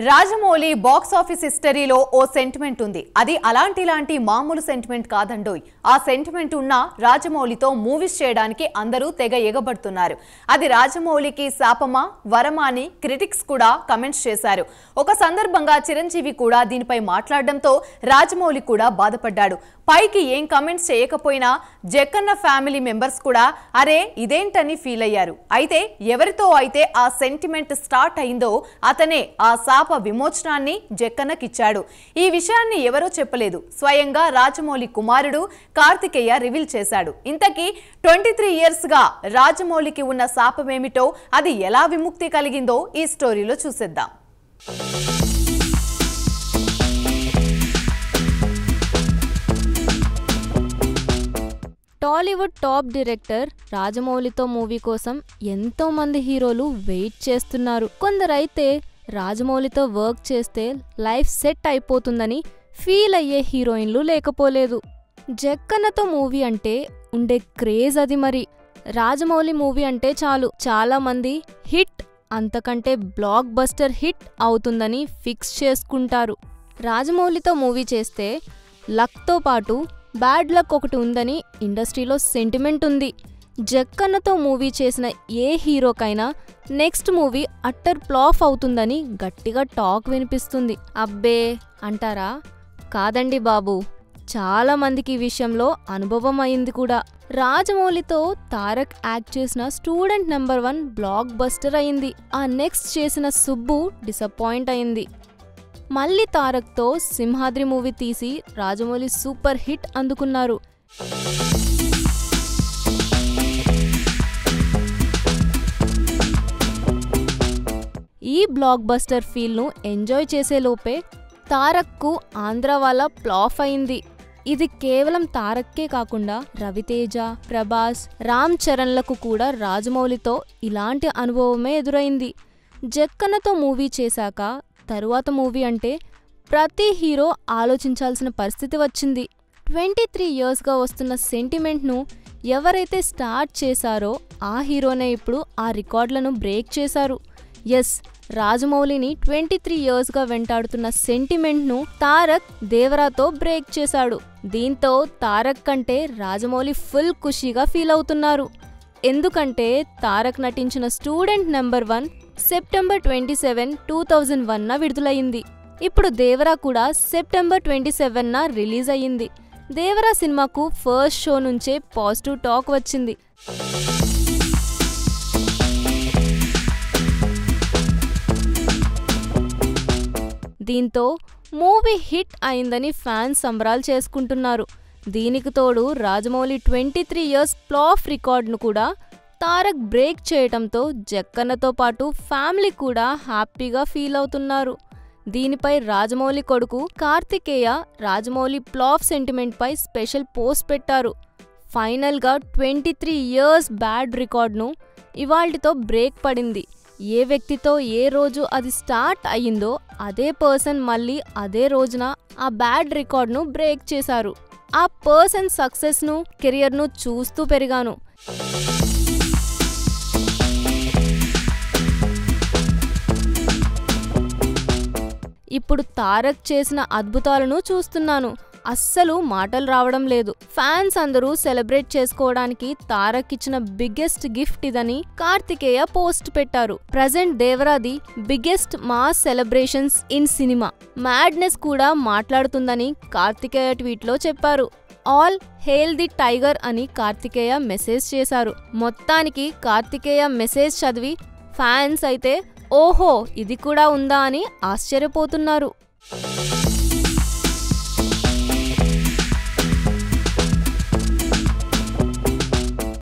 Rajamouli box office హిస్టరీలో ఓ sentiment ఉంది. అది అలాంటి మామూలు సెంటిమెంట్ కాదండోయ్. ఆ సెంటిమెంట్ ఉన్న రాజమౌళితో మూవీస్ చేయడానికి అందరూ తెగ ఎగబడుతున్నారు. అది రాజమౌళికి శాపమా వరమా అని క్రిటిక్స్ కూడా కమెంట్స్ చేశారు. ఒక సందర్భంగా చిరంజీవి కూడా దీనిపై మాట్లాడడంతో రాజమౌళి కూడా బాధపడ్డాడు. పైకి ఏం కమెంట్స్ చేయకపోయినా జక్కన్న ఫ్యామిలీ మెంబర్స్ కూడా అరే ఇదేంటని ఫీల్ అయ్యారు. అయితే ఎవరితో అయితే ఆ సెంటిమెంట్ స్టార్ట్ అయిందో అతనే ఆ శాప విమోచనాన్ని జక్కన్నకిచ్చాడు. ఈ విషయాన్ని ఎవరో చెప్పలేదు, స్వయంగా రాజమౌళి కుమారుడు కార్తికేయ రివీల్ చేశాడు. ఇంతకీ 23 years గా రాజమౌళికి ఉన్న శాపమేమిటో, అది ఎలా విముక్తి కలిగిందో ఈ స్టోరీలో చూసేద్దాం. టాలీవుడ్ టాప్ డైరెక్టర్ రాజమౌళితో మూవీ కోసం ఎంతో మంది హీరోలు వెయిట్ చేస్తున్నారు. కొందరైతే రాజమౌళితో వర్క్ చేస్తే లైఫ్ సెట్ అయిపోతుందని ఫీల్ అయ్యే హీరోయిన్లు లేకపోలేదు. జక్కన్నతో మూవీ అంటే ఉండే క్రేజ్ అది. మరి రాజమౌళి మూవీ అంటే చాలు చాలా మంది హిట్, అంతకంటే బ్లాక్ బస్టర్ హిట్ అవుతుందని ఫిక్స్ చేసుకుంటారు. రాజమౌళితో మూవీ చేస్తే లక్తో పాటు బ్యాడ్ లక్ ఒకటి ఉందని ఇండస్ట్రీలో సెంటిమెంట్ ఉంది. జక్కన్నతో మూవీ చేసిన ఏ హీరోకైనా నెక్స్ట్ మూవీ అట్టర్ ఫ్లాప్ అవుతుందని గట్టిగా టాక్ వినిపిస్తుంది. అబ్బే అంటారా? కాదండి బాబు, చాలా మందికి ఈ విషయంలో అనుభవం అయింది కూడా. రాజమౌళితో తారక్ యాక్ట్ చేసిన స్టూడెంట్ నెంబర్ 1 బ్లాక్ బస్టర్ అయింది. ఆ నెక్స్ట్ చేసిన సుబ్బు డిసప్పాయింట్ అయింది. మళ్ళీ తారక్తో సింహాద్రి మూవీ తీసి రాజమౌళి సూపర్ హిట్ అందుకున్నారు. ఈ బ్లాక్ బస్టర్ ఫీల్ను ఎంజాయ్ చేసేలోపే తారక్కు ఆంధ్ర వాళ్ళ ఫ్లాప్ అయింది. ఇది కేవలం తారక్కే కాకుండా రవితేజ, ప్రభాస్, రామ్ చరణ్లకు కూడా రాజమౌళితో ఇలాంటి అనుభవమే ఎదురైంది. జక్కన్నతో మూవీ చేశాక తరువాత మూవీ అంటే ప్రతి హీరో ఆలోచించాల్సిన పరిస్థితి వచ్చింది. 23 yearsగా వస్తున్న సెంటిమెంట్ను ఎవరైతే స్టార్ట్ చేశారో ఆ హీరోనే ఇప్పుడు ఆ రికార్డులను బ్రేక్ చేశారు. ఎస్, రాజమౌళిని 23 yearsగా వెంటాడుతున్న సెంటిమెంట్ను తారక్ దేవరాతో బ్రేక్ చేశాడు. దీంతో తారక్ కంటే రాజమౌళి ఫుల్ ఖుషీగా ఫీల్ అవుతున్నారు. ఎందుకంటే తారక్ నటించిన స్టూడెంట్ నెంబర్ 1 సెప్టెంబర్ 27, 2001న విడుదలయ్యింది. ఇప్పుడు దేవరా కూడా సెప్టెంబర్ 27న రిలీజ్ అయ్యింది. దేవరా సినిమాకు ఫస్ట్ షో నుంచే పాజిటివ్ టాక్ వచ్చింది. దీంతో మూవీ హిట్ అయిందని ఫ్యాన్స్ సంబరాలు చేసుకుంటున్నారు. దీనికి తోడు రాజమౌళి 23 years ఫ్లాప్ రికార్డును కూడా తారక్ బ్రేక్ చేయటంతో జక్కన్నతో పాటు ఫ్యామిలీ కూడా హ్యాపీగా ఫీల్ అవుతున్నారు. దీనిపై రాజమౌళి కొడుకు కార్తికేయ రాజమౌళి ఫ్లాప్ సెంటిమెంట్ పై స్పెషల్ పోస్ట్ పెట్టారు. ఫైనల్గా 23 years బ్యాడ్ రికార్డును ఇవాళ్టితో బ్రేక్ పడింది. ఏ వ్యక్తితో ఏ రోజు అది స్టార్ట్ అయ్యిందో అదే పర్సన్ మళ్ళీ అదే రోజున ఆ బ్యాడ్ రికార్డును బ్రేక్ చేశారు. ఆ పర్సన్ సక్సెస్ను, కెరియర్ను చూస్తూ పెరిగాను. ఇప్పుడు తారక్ చేసిన అద్భుతాలను చూస్తున్నాను. అస్సలు మాటలు రావడం లేదు. ఫ్యాన్స్ అందరూ సెలబ్రేట్ చేసుకోవడానికి తారక్ ఇచ్చిన బిగ్గెస్ట్ గిఫ్ట్ ఇదని కార్తికేయ పోస్ట్ పెట్టారు. ప్రజెంట్ దేవరాది biggest mass celebrations in cinema. Madness కూడా మాట్లాడుతుందని కార్తికేయ ట్వీట్లో చెప్పారు. ఆల్ హెయిల్ ది టైగర్ అని కార్తికేయ మెసేజ్ చేశారు. మొత్తానికి కార్తికేయ మెసేజ్ చదివి ఫ్యాన్స్ అయితే ఓహో ఇది కూడా ఉందా అని ఆశ్చర్యపోతున్నారు.